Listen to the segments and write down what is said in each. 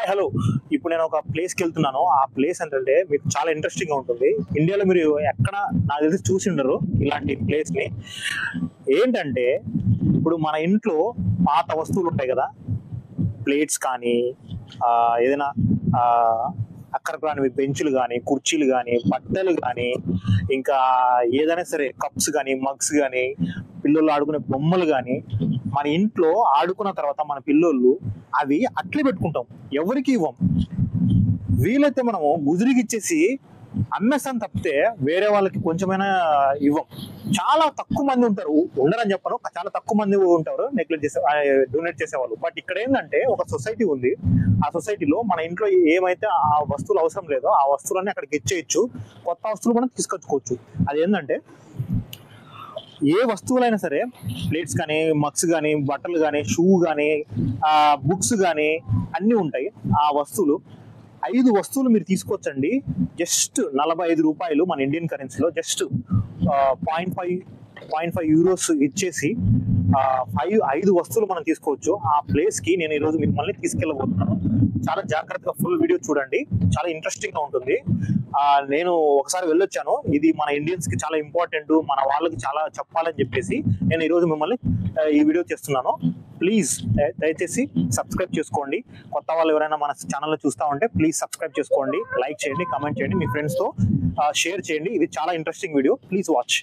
Hi hello. ఇప్పుడు నేను ఒక ప్లేస్కి వెళ్తున్నాను. ఆ ప్లేస్ ఏంటంటే మీకు చాలా ఇంట్రెస్టింగ్గా ఉంటుంది. ఇండియాలో మీరు ఎక్కడ నాకు తెలిసి చూసి ఉండరు ఇలాంటి ప్లేస్ని. ఏంటంటే ఇప్పుడు మన ఇంట్లో పాత వస్తువులు ఉంటాయి కదా, ప్లేట్స్ కానీ ఏదైనా అక్కడికి రానివి బెంచులు కానీ, కుర్చీలు కానీ, బట్టలు కానీ, ఇంకా ఏదైనా సరే కప్స్ కానీ, మగ్స్ కానీ, పిల్లలు ఆడుకునే బొమ్మలు కానీ, మన ఇంట్లో ఆడుకున్న తర్వాత మన పిల్లోళ్ళు అవి అట్లే పెట్టుకుంటాం, ఎవరికి ఇవ్వం. వీలైతే మనము గుజురికి ఇచ్చేసి అమ్మేస్తాను తప్పితే వేరే వాళ్ళకి కొంచెమైనా ఇవ్వం. చాలా తక్కువ మంది ఉంటారు, ఉండరని చెప్పను, చాలా తక్కువ మంది ఉంటారు నెగ్లెక్ట్ చేసే డొనేట్ చేసేవాళ్ళు. బట్ ఇక్కడ ఏంటంటే ఒక సొసైటీ ఉంది. ఆ సొసైటీలో మన ఇంట్లో ఏమైతే ఆ వస్తువులు అవసరం లేదో ఆ వస్తువులన్నీ అక్కడికి ఇచ్చేయచ్చు, కొత్త వస్తువులు మనం తీసుకొచ్చుకోవచ్చు. అది ఏంటంటే ఏ వస్తువులైనా సరే, ప్లేట్స్ కానీ, మగ్స్ కానీ, బట్టలు కానీ, షూ కానీ, బుక్స్ కానీ అన్నీ ఉంటాయి. ఆ వస్తువులు 5 వస్తువులు మీరు తీసుకోవచ్చండి. జస్ట్ 45 రూపాయలు మన ఇండియన్ కరెన్సీలో, జస్ట్ 0.5 యూరోస్ ఇచ్చేసి 5 వస్తువులు మనం తీసుకోవచ్చు. ఆ ప్లేస్ కి నేను ఈరోజు మిమ్మల్ని తీసుకెళ్ళబోతున్నాను. చాలా జాగ్రత్తగా ఫుల్ వీడియో చూడండి, చాలా ఇంట్రెస్టింగ్ గా ఉంటుంది. నేను ఒకసారి వెళ్ళొచ్చాను. ఇది మన ఇండియన్స్ కి చాలా ఇంపార్టెంట్, మన వాళ్ళకి చాలా చెప్పాలని చెప్పేసి నేను ఈరోజు మిమ్మల్ని ఈ వీడియో చేస్తున్నాను. ప్లీజ్ దయచేసి సబ్స్క్రైబ్ చేసుకోండి. కొత్త వాళ్ళు ఎవరైనా మన ఛానల్లో చూస్తా ఉంటే ప్లీజ్ సబ్స్క్రైబ్ చేసుకోండి, లైక్ చేయండి, కామెంట్ చేయండి, మీ ఫ్రెండ్స్ తో షేర్ చేయండి. ఇది చాలా ఇంట్రెస్టింగ్ వీడియో, ప్లీజ్ వాచ్.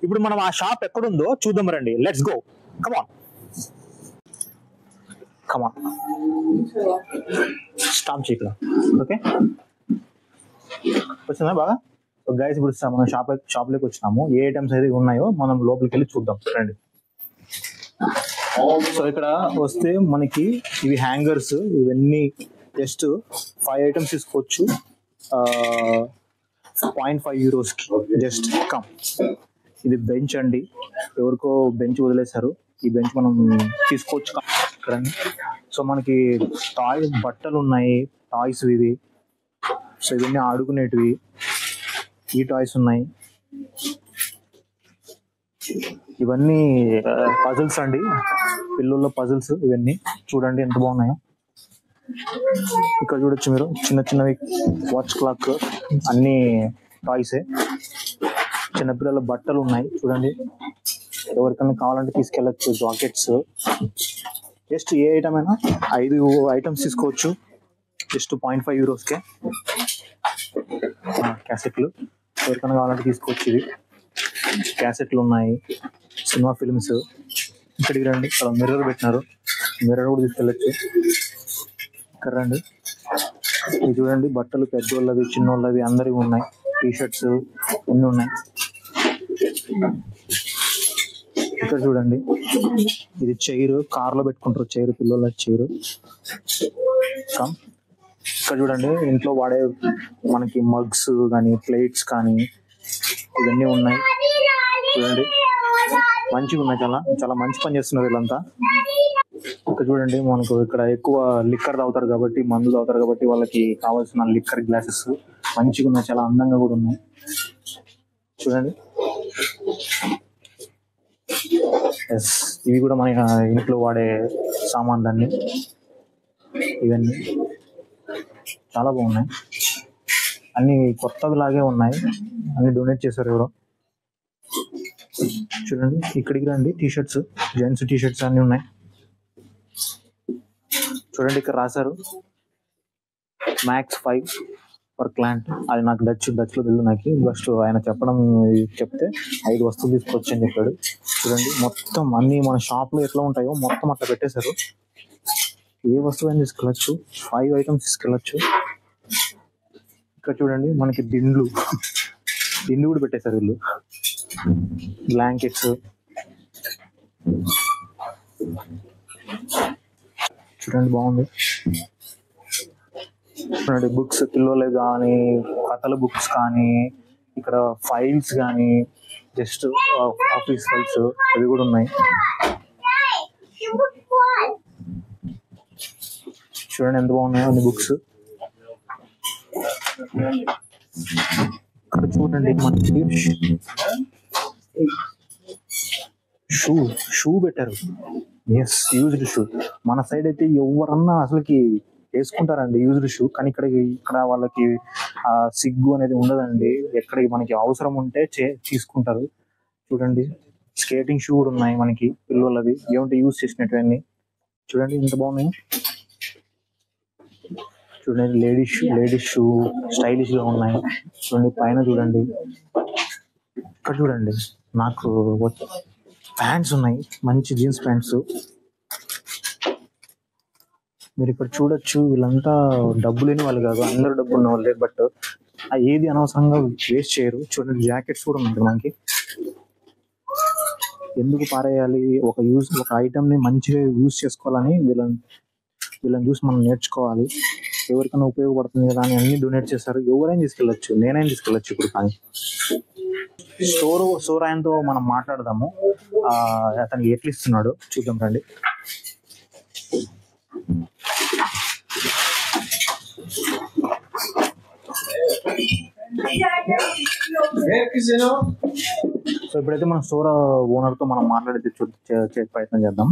ఇప్పుడు మనం ఆ షాప్ ఎక్కడుందో చూద్దాం రండి. Let's go, come on come on. Stop చేయకరా. ఓకే, వచ్చిందా బాగా? గైస్, ఇప్పుడు మనం షాప్లోకి వచ్చినాము. ఏ ఐటమ్స్ అయితే ఉన్నాయో మనం లోపలికి వెళ్ళి చూద్దాం రండి. సో ఇక్కడ వస్తే మనకి ఇవి హ్యాంగర్స్, ఇవన్నీ జస్ట్ 5 ఐటమ్స్ తీసుకోవచ్చు 0.5 యూరోస్కి. Just come. ఇది బెంచ్ అండి, ఎవరికో బెంచ్ వదిలేశారు. ఈ బెంచ్ మనం తీసుకోవచ్చు ఇక్కడ. సో మనకి బట్టలు ఉన్నాయి, టాయ్స్ ఇవి. సో ఇవన్నీ ఆడుకునేటివి. ఈ టాయ్స్ ఉన్నాయి, ఇవన్నీ పజిల్స్ అండి, పిల్లల పజిల్స్. ఇవన్నీ చూడండి ఎంత బాగున్నాయో. ఇక్కడ చూడొచ్చు మీరు, చిన్న చిన్నవి వాచ్ క్లాక్, అన్ని టాయ్సే. చిన్నపిల్లల బట్టలు ఉన్నాయి చూడండి, ఎవరికైనా కావాలంటే తీసుకెళ్ళచ్చు. జాకెట్స్, జస్ట్ ఏ ఐటమ్ అయినా 5 ఐటమ్స్ తీసుకోవచ్చు జస్ట్ 0.5 యూరోస్కే. క్యాసెట్లు ఎవరికైనా కావాలంటే తీసుకోవచ్చు. ఇవి క్యాసెట్లు ఉన్నాయి, సినిమా ఫిల్మ్స్. ఇక్కడికి రండి, ఇక్కడ మిర్రర్ పెట్టినారు, మిర్రర్ కూడా తీసుకెళ్ళచ్చు. ఇక్కడ రండి, ఇది చూడండి, బట్టలు పెద్దోళ్ళవి, చిన్నోళ్ళవి అందరివి ఉన్నాయి. టీషర్ట్స్ అన్నీ ఉన్నాయి. ఇక్కడ చూడండి, ఇది చైర్, కార్లో పెట్టుకుంటారు చైర్, పిల్లల చైర్. ఇక్కడ చూడండి, ఇంట్లో వాడే మనకి మగ్స్ కానీ, ప్లేట్స్ కానీ ఇవన్నీ ఉన్నాయి. చూడండి, మంచిగా ఉన్నాయి, చాలా చాలా మంచి పని చేస్తున్నారు వీళ్ళంతా. ఇక్కడ చూడండి, మనకు ఇక్కడ ఎక్కువ లిక్కర్ తాగుతారు కాబట్టి, మందు తాగుతారు కాబట్టి వాళ్ళకి కావాల్సిన లిక్కర్ గ్లాసెస్ మంచిగా ఉన్నాయి, చాలా అందంగా కూడా ఉన్నాయి. చూడండి, ఎస్, ఇవి కూడా మన ఇంట్లో వాడే సామాన్లన్నీ. ఇవన్నీ చాలా బాగున్నాయి, అన్ని కొత్తవి లాగే ఉన్నాయి, అన్ని డొనేట్ చేశారు ఎవరో. చూడండి, ఇక్కడికి రండి, టీషర్ట్స్, జెంట్స్ టీషర్ట్స్ అన్ని ఉన్నాయి. చూడండి, ఇక్కడ రాశారు max 5 per client. అది నాకు డచ్లో తెలుసు. నాకు ఫస్ట్ ఆయన చెప్తే 5 వస్తువులు తీసుకోవచ్చు అని చెప్పాడు. చూడండి, మొత్తం అన్ని మన షాప్లో ఎట్లా ఉంటాయో మొత్తం అట్లా పెట్టేశారు. ఏ వస్తువు అయినా తీసుకెళ్ళచ్చు, 5 ఐటమ్స్ తీసుకెళ్ళచ్చు. ఇక్కడ చూడండి, మనకి దిండ్లు కూడా పెట్టేశారు వీళ్ళు. బ్లాంకెట్స్ చూడండి, బాగుంది. చూడండి, బుక్స్, పిల్లలు కానీ, కథల బుక్స్ కానీ, ఇక్కడ ఫైల్స్ కానీ, జస్ట్ ఆఫీస్ ఫైల్స్ అవి కూడా ఉన్నాయి. చూడండి ఎంత బాగున్నాయో అన్ని బుక్స్. ఇక్కడ చూడండి, మనకి షూ పెట్టారు. Yes, used shoe. మన సైడ్ అయితే ఎవరన్నా అసలుకి వేసుకుంటారండి యూజ్డ్ షూ, కానీ ఇక్కడ వాళ్ళకి ఆ సిగ్గు అనేది ఉండదండి. ఎక్కడికి మనకి అవసరం ఉంటే తీసుకుంటారు. చూడండి, స్కేటింగ్ షూ కూడా ఉన్నాయి మనకి పిల్లలవి, ఏమంటే యూజ్ చేసినట్టువన్నీ. చూడండి ఎంత బాగున్నాయి. చూడండి లేడీస్ షూ స్టైలిష్ గా ఉన్నాయి. చూడండి పైన చూడండి, ఇక్కడ చూడండి నాకు ప్యాంట్స్ ఉన్నాయి, మంచి జీన్స్ ప్యాంట్స్. మీరు ఇక్కడ చూడొచ్చు, వీళ్ళంతా డబ్బు లేని వాళ్ళు కాదు, అందరూ డబ్బు ఉన్న వాళ్ళే. బట్ ఏది అనవసరంగా వేస్ట్ చేయరు. చూడండి జాకెట్స్ కూడా ఉన్నాయి మనకి. ఎందుకు పారేయాలి, ఒక ఐటమ్ ని మంచిగా యూజ్ చేసుకోవాలని వీళ్ళని చూసి మనం నేర్చుకోవాలి. ఎవరికైనా ఉపయోగపడుతుంది కదా అని అన్ని డొనేట్ చేస్తారు. ఎవరైనా తీసుకెళ్ళచ్చు, నేనైనా తీసుకెళ్ళచ్చు ఇప్పుడు. కానీ స్టోర్ ఆయనతో మనం మాట్లాడదాము, అతనికి ఎట్లా ఇస్తున్నాడు చూద్దాం రండి. సో ఇప్పుడైతే మన స్టోర్ ఓనర్ తో మనం మాట్లాడితే ప్రయత్నం చేద్దాం.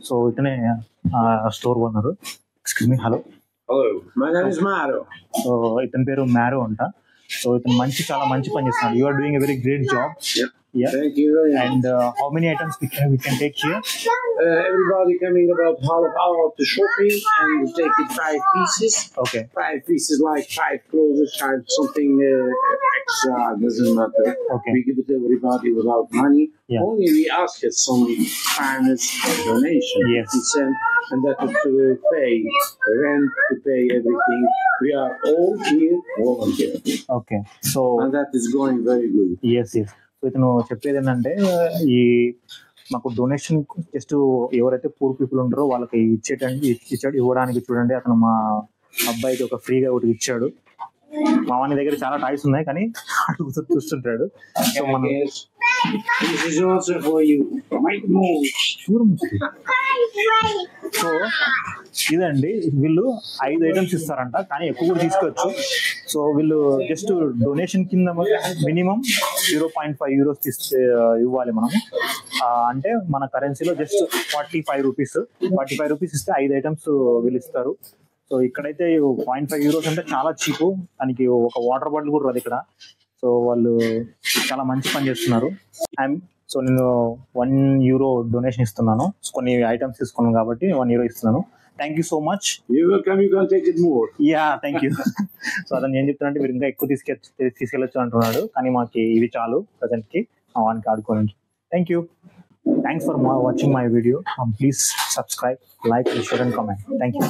సో ఇతనే store owner. Excuse me, hello. My name is Maro. So ఇతని పేరు మ్యారో అంట. సో ఇతను చాలా మంచి పని చేస్తున్నాడు. You are doing a very great job. Yeah. Thank you very much. And how many items we can take here? Everybody coming about half hour to shopping and we take it 5 pieces. Okay. 5 pieces like 5 clothes, 5 something extra, doesn't matter. Okay. We give it to everybody without money. Yeah. Only we ask it some kindness donation. Yes. We send, and that is to pay rent, to pay everything. We are all here volunteer. Okay. So. And that is going very good. Yes, yes. So ఇతను చెప్పేది ఏంటంటే, ఈ మాకు donation just ఎవరైతే poor people ఉంటారో వాళ్ళకి ఇవ్వడానికి. చూడండి అతను మా అబ్బాయికి ఒక ఫ్రీగా ఒకటి ఇచ్చాడు. మా వాని దగ్గర చాలా టాయ్స్ ఉన్నాయి కానీ అడుగుతూ చూస్తుంటాడు. సో మనం సో ఇదండి, వీళ్ళు 5 ఐటమ్స్ ఇస్తారంట, కానీ ఎక్కువ కూడా తీసుకోవచ్చు. సో వీళ్ళు జస్ట్ డొనేషన్ కింద మినిమం 0.5 euros ఇవ్వాలి మనము. అంటే మన కరెన్సీలో జస్ట్ 45 రూపీస్ ఇస్తే 5 ఐటమ్స్ వీళ్ళు ఇస్తారు. సో ఇక్కడైతే 0.5 euros అంటే చాలా చీపు. దానికి ఒక వాటర్ బాటిల్ కూడా రాదు ఇక్కడ. సో వాళ్ళు చాలా మంచి పని చేస్తున్నారు. సో నేను 1 euro డొనేషన్ ఇస్తున్నాను. కొన్ని ఐటమ్స్ తీసుకున్నాను కాబట్టి 1 euro ఇస్తున్నాను. Thank you so much. Thank you. So అతను ఏం చెప్తున్నానంటే, మీరు ఇంకా ఎక్కువ తీసుకెళ్ళొచ్చు అంటున్నాడు, కానీ మాకు ఇవి చాలు ప్రజెంట్ కి వానికి ఆడుకోవడానికి. Thank you. Thanks for watching my video. Please subscribe, like, share and comment. Thank you.